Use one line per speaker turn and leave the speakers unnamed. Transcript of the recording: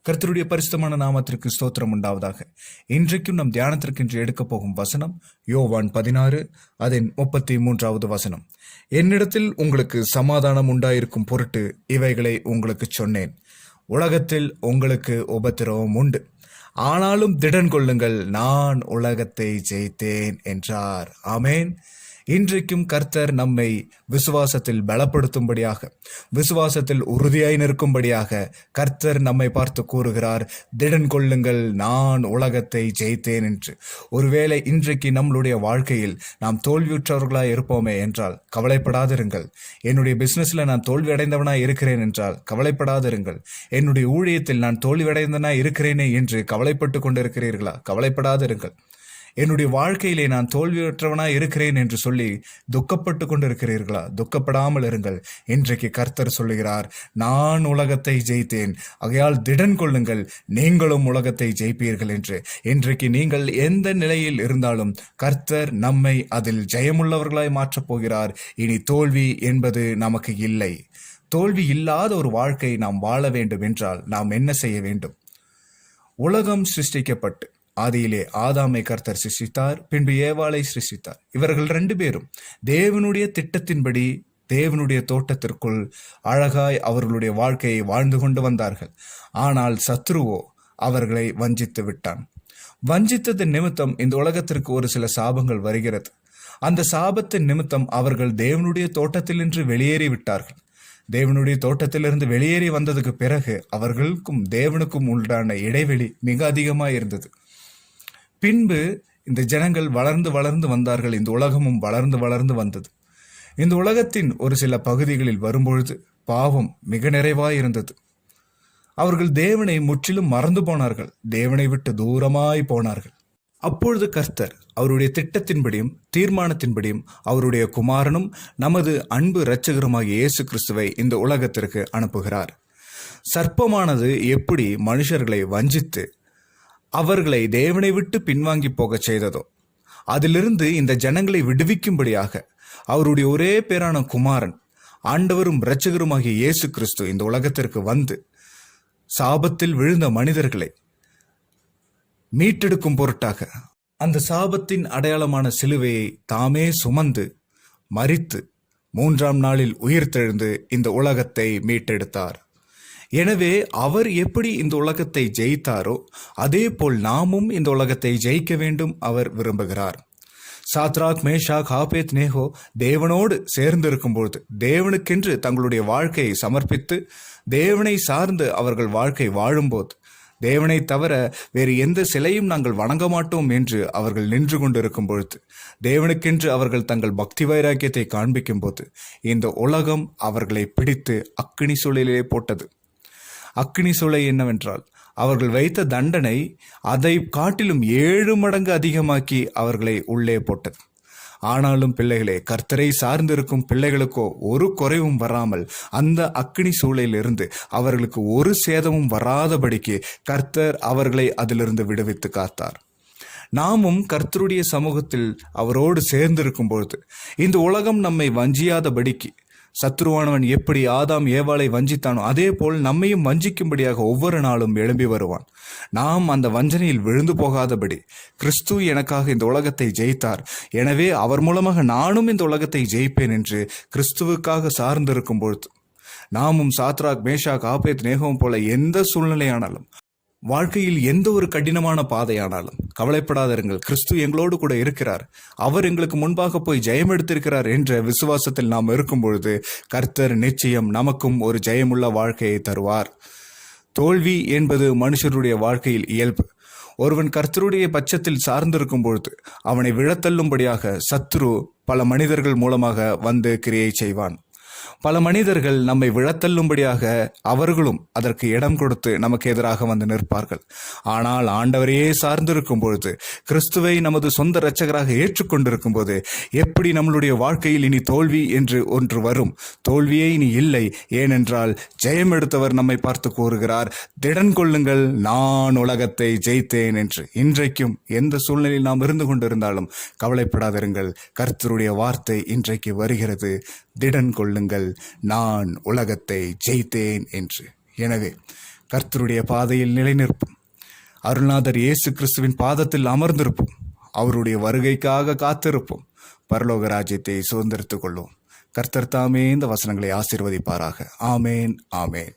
கர்த்தருடைய பரிசுத்தமான நாமத்திற்கு ஸ்தோத்திரம் உண்டாவதாக. இன்றைக்கும் நம் தியானத்திற்கென்று எடுக்கப் போகும் வசனம் யோவான் 16 அதன் 33வது வசனம். என்னிடத்தில் உங்களுக்கு சமாதானம் உண்டாயிருக்கும் பொருட்டு இவைகளை உங்களுக்கு சொன்னேன். உலகத்தில் உங்களுக்கு உபத்திரவம் உண்டு, ஆனாலும் திடன் கொள்ளுங்கள், நான் உலகத்தை ஜெயித்தேன் என்றார். ஆமேன். இன்றைக்கும் கர்த்தர் நம்மை விசுவாசத்தில் பலப்படுத்தும்படியாக, விசுவாசத்தில் உறுதியாய் நிற்கும்படியாக கர்த்தர் நம்மை பார்த்து கூறுகிறார், திடன் கொள்ளுங்கள், நான் உலகத்தை ஜெயித்தேன் என்று. ஒருவேளை இன்றைக்கு நம்மளுடைய வாழ்க்கையில் நாம் தோல்வியுற்றவர்களாய் இருப்போமே என்றால் கவலைப்படாதிருங்கள். என்னுடைய பிசினஸ்ல நான் தோல்வி அடைந்தவனாய் இருக்கிறேன் என்றால் கவலைப்படாதிருங்கள். என்னுடைய ஊழியத்தில் நான் தோல்வி அடைந்தவனாய் இருக்கிறேனே என்று கவலைப்பட்டு கொண்டிருக்கிறீர்களா? கவலைப்படாதிருங்கள். என்னுடைய வாழ்க்கையிலே நான் தோல்வியற்றவனாய் இருக்கிறேன் என்று சொல்லி துக்கப்பட்டு கொண்டிருக்கிறீர்களா? துக்கப்படாமல் இருங்கள். இன்றைக்கு கர்த்தர் சொல்லுகிறார், நான் உலகத்தை ஜெயித்தேன், ஆகையால் திடன் கொள்ளுங்கள், நீங்களும் உலகத்தை ஜெயிப்பீர்கள் என்று. இன்றைக்கு நீங்கள் எந்த நிலையில் இருந்தாலும் கர்த்தர் நம்மை அதில் ஜெயமுள்ளவர்களாய் மாற்றப் போகிறார். இனி தோல்வி என்பது நமக்கு இல்லை. தோல்வி இல்லாத ஒரு வாழ்க்கை நாம் வாழ வேண்டும் என்றால் நாம் என்ன செய்ய வேண்டும்? உலகம் சிருஷ்டிக்கப்பட்டு ஆதியிலே ஆதாமை கர்த்தர் சிருஷ்டித்தார், பின்பு ஏவாளை சிருஷ்டித்தார். இவர்கள் 2 பேரும் தேவனுடைய திட்டத்தின்படி தேவனுடைய தோட்டத்திற்குள் அழகாய் அவர்களுடைய வாழ்க்கையை வாழ்ந்து கொண்டு வந்தார்கள். ஆனால் சத்ருவோ அவர்களை வஞ்சித்து விட்டான். வஞ்சித்தது நிமித்தம் இந்த உலகத்திற்கு ஒரு சில சாபங்கள் வருகிறது. அந்த சாபத்தின் நிமித்தம் அவர்கள் தேவனுடைய தோட்டத்திலிருந்து வெளியேறி விட்டார்கள். தேவனுடைய தோட்டத்திலிருந்து வெளியேறி வந்ததுக்கு பிறகு அவர்களுக்கும் தேவனுக்கும் உண்டான இடைவெளி மிக அதிகமாக இருந்தது. பின்பு இந்த ஜனங்கள் வளர்ந்து வளர்ந்து வந்தார்கள். இந்த உலகமும் வளர்ந்து வளர்ந்து வந்தது. இந்த உலகத்தின் ஒரு சில பகுதிகளில் வரும்பொழுது பாவம் மிக நிறைவாய் இருந்தது. அவர்கள் தேவனை முற்றிலும் மறந்து போனார்கள். தேவனை விட்டு தூரமாய் போனார்கள். அப்பொழுது கர்த்தர் அவருடைய திட்டத்தின்படியும் தீர்மானத்தின்படியும் அவருடைய குமாரனும் நமது அன்பு இரட்சகருமாகிய இயேசு கிறிஸ்துவை இந்த உலகத்திற்கு அனுப்புகிறார். சர்ப்பமானது எப்படி மனுஷர்களை வஞ்சித்து அவர்களை தேவனை விட்டு பின்வாங்கி போகச் செய்ததோ, அதிலிருந்து இந்த ஜனங்களை விடுவிக்கும்படியாக அவருடைய ஒரே பேரான குமாரன், ஆண்டவரும் இரட்சகருமாகிய இயேசு கிறிஸ்து இந்த உலகத்திற்கு வந்து சாபத்தில் விழுந்த மனிதர்களை மீட்டெடுக்கும் பொருட்டாக அந்த சாபத்தின் அடையாளமான சிலுவையை தாமே சுமந்து மரித்து 3ஆம் நாளில் உயிர்த்தெழுந்து இந்த உலகத்தை மீட்டெடுத்தார். எனவே அவர் எப்படி இந்த உலகத்தை ஜெயித்தாரோ அதே போல் நாமும் இந்த உலகத்தை ஜெயிக்க வேண்டும் அவர் விரும்புகிறார். சாத்ராக், மேஷாக், ஆபேத்நேகோ தேவனோடு சேர்ந்திருக்கும் பொழுது, தேவனுக்கென்று தங்களுடைய வாழ்க்கையை சமர்ப்பித்து தேவனை சார்ந்து அவர்கள் வாழ்க்கை வாழும்போது, தேவனை தவிர வேறு எந்த சிலையும் நாங்கள் வணங்க மாட்டோம் என்று அவர்கள் நின்று கொண்டிருக்கும் பொழுது, தேவனுக்கென்று அவர்கள் தங்கள் பக்தி வைராக்கியத்தை காண்பிக்கும் போது, இந்த உலகம் அவர்களை பிடித்து அக்கினி சூளையிலே போட்டது. அக்கினி சூளை என்னவென்றால் அவர்கள் வைத்த தண்டனை அதை காட்டிலும் 7 மடங்கு அதிகமாக்கி அவர்களை உள்ளே போட்டது. ஆனாலும் பிள்ளைகளே, கர்த்தரை சார்ந்திருக்கும் பிள்ளைகளுக்கோ ஒரு குறைவும் வராமல் அந்த அக்கினி சூளையிலிருந்து அவர்களுக்கு ஒரு சேதமும் வராதபடிக்கு கர்த்தர் அவர்களை அதிலிருந்து விடுவித்து காத்தார். நாமும் கர்த்தருடைய சமூகத்தில் அவரோடு சேர்ந்திருக்கும் பொழுது இந்த உலகம் நம்மை வஞ்சியாதபடிக்கு, சத்ருவானவன் எப்படி ஆதாம் ஏவாளை வஞ்சித்தானோ அதே போல் நம்மையும் வஞ்சிக்கும்படியாக ஒவ்வொரு நாளும் எழும்பி வருவான். நாம் அந்த வஞ்சனையில் விழுந்து போகாதபடி, கிறிஸ்து எனக்காக இந்த உலகத்தை ஜெயித்தார், எனவே அவர் மூலமாக நானும் இந்த உலகத்தை ஜெயிப்பேன் என்று கிறிஸ்துவுக்காக சார்ந்திருக்கும் பொழுது நாமும் சாத்ராக், மேஷாக், ஆபேத்நேகோவும் போல எந்த சூழ்நிலையானாலும், வாழ்க்கையில் எந்த ஒரு கடினமான பாதையானாலும் கவலைப்படாதிருங்கள். கிறிஸ்து எங்களோடு கூட இருக்கிறார், அவர் எங்களுக்கு முன்பாக போய் ஜெயம் எடுத்திருக்கிறார் என்ற விசுவாசத்தில் நாம் இருக்கும் பொழுது கர்த்தர் நிச்சயம் நமக்கும் ஒரு ஜெயமுள்ள வாழ்க்கையை தருவார். தோல்வி என்பது மனுஷருடைய வாழ்க்கையில் இயல்பு. ஒருவன் கர்த்தருடைய பட்சத்தில் சார்ந்திருக்கும் பொழுது அவனை விழத்தள்ளும்படியாக சத்ரு பல மனிதர்கள் மூலமாக வந்து கிரியை செய்வான். பல மனிதர்கள் நம்மை விழத்தள்ளும்படியாக அவர்களும் அதற்கு இடம் கொடுத்து நமக்கு எதிராக வந்து நிற்பார்கள். ஆனால் ஆண்டவரையே சார்ந்திருக்கும் பொழுது, கிறிஸ்துவை நமது சொந்த இரட்சகராக ஏற்றுக்கொண்டிருக்கும் போது எப்படி நம்மளுடைய வாழ்க்கையில் இனி தோல்வி என்று ஒன்று வரும்? தோல்வியே இனி இல்லை. ஏனென்றால் ஜெயம் எடுத்தவர் நம்மை பார்த்து கூறுகிறார், திடன் கொள்ளுங்கள், நான் உலகத்தை ஜெயித்தேன் என்று. இன்றைக்கும் எந்த சூழ்நிலையில் நாம் இருந்து கொண்டிருந்தாலும் கவலைப்படாதிருங்கள். கர்த்தருடைய வார்த்தை இன்றைக்கு வருகிறது, திடன் கொள்ளுங்கள், நான் உலகத்தை ஜெயித்தேன் என்று. எனவே கர்த்தருடைய பாதையில் நிலைநிற்போம். அருள்நாதர் இயேசு கிறிஸ்துவின் பாதத்தில் அமர்ந்திருப்போம். அவருடைய வருகைக்காக காத்திருப்போம். பரலோக ராஜ்யத்தை சுதந்திரித்துக் கொள்வோம். கர்த்தர் தாமே இந்த வசனங்களை ஆசீர்வதிப்பாராக. ஆமேன், ஆமேன்.